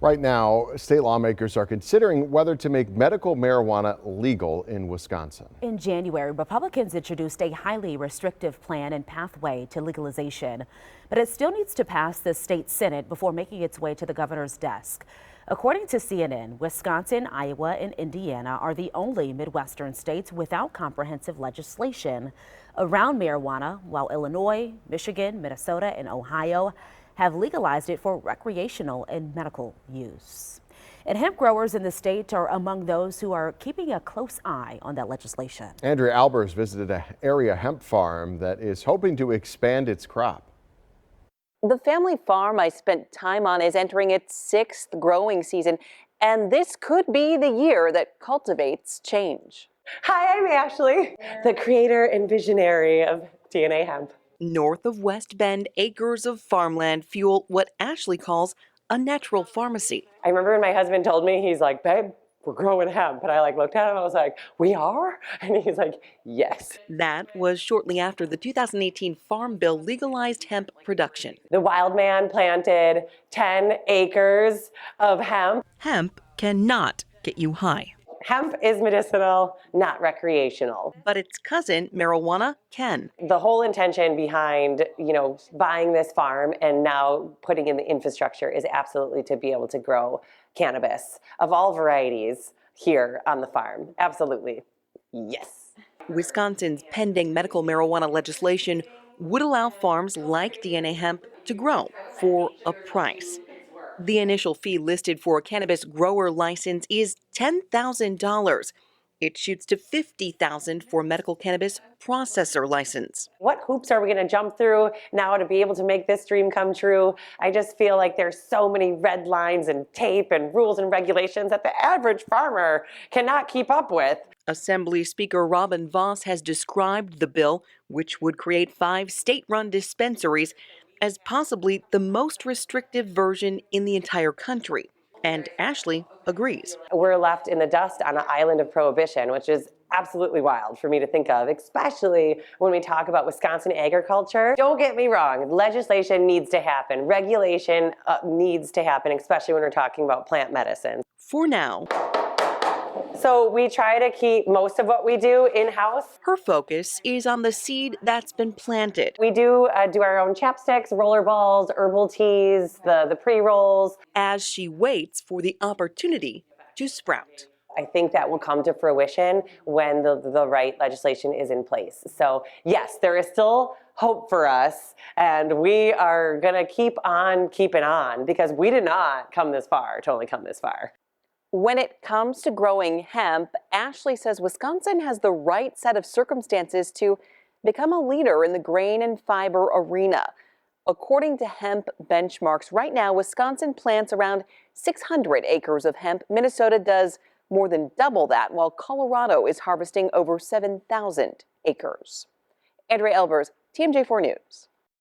Right now, state lawmakers are considering whether to make medical marijuana legal in Wisconsin. In January, Republicans introduced a highly restrictive plan and pathway to legalization, but it still needs to pass the state Senate before making its way to the governor's desk. According to CNN, Wisconsin, Iowa, and Indiana are the only Midwestern states without comprehensive legislation around marijuana, while Illinois, Michigan, Minnesota, and Ohio have legalized it for recreational and medical use. And hemp growers in the state are among those who are keeping a close eye on that legislation. Andrea Albers visited an area hemp farm that is hoping to expand its crop. The family farm I spent time on is entering its 6th growing season, and this could be the year that cultivates change. Hi, I'm Ashely, the creator and visionary of DNA Hemp. North of West Bend, acres of farmland fuel what Ashely calls a natural pharmacy. I remember when my husband told me, he's like, babe, we're growing hemp. And I looked at him, I was like, we are? And he's like, yes. That was shortly after the 2018 Farm Bill legalized hemp production. The wild man planted 10 acres of hemp. Hemp cannot get you high. Hemp is medicinal, not recreational. But its cousin, marijuana, can. The whole intention behind, buying this farm and now putting in the infrastructure is absolutely to be able to grow cannabis of all varieties here on the farm. Absolutely. Yes. Wisconsin's pending medical marijuana legislation would allow farms like DNA Hemp to grow for a price. The initial fee listed for a cannabis grower license is $10,000. It shoots to $50,000 for a medical cannabis processor license. What hoops are we going to jump through now to be able to make this dream come true? I just feel like there's so many red lines and tape and rules and regulations that the average farmer cannot keep up with. Assembly Speaker Robin Vos has described the bill, which would create 5 state-run dispensaries, as possibly the most restrictive version in the entire country. And Ashely agrees. We're left in the dust on an island of prohibition, which is absolutely wild for me to think of, especially when we talk about Wisconsin agriculture. Don't get me wrong, legislation needs to happen. Regulation needs to happen, especially when we're talking about plant medicine. For now. So we try to keep most of what we do in-house. Her focus is on the seed that's been planted. We do our own chapsticks, roller balls, herbal teas, the pre-rolls. As she waits for the opportunity to sprout. I think that will come to fruition when the right legislation is in place. So yes, there is still hope for us, and we are gonna keep on keeping on because we did not come this far to only come this far. When it comes to growing hemp, Ashely says Wisconsin has the right set of circumstances to become a leader in the grain and fiber arena. According to Hemp Benchmarks, right now, Wisconsin plants around 600 acres of hemp. Minnesota does more than double that, while Colorado is harvesting over 7,000 acres. Andrea Albers, TMJ4 News.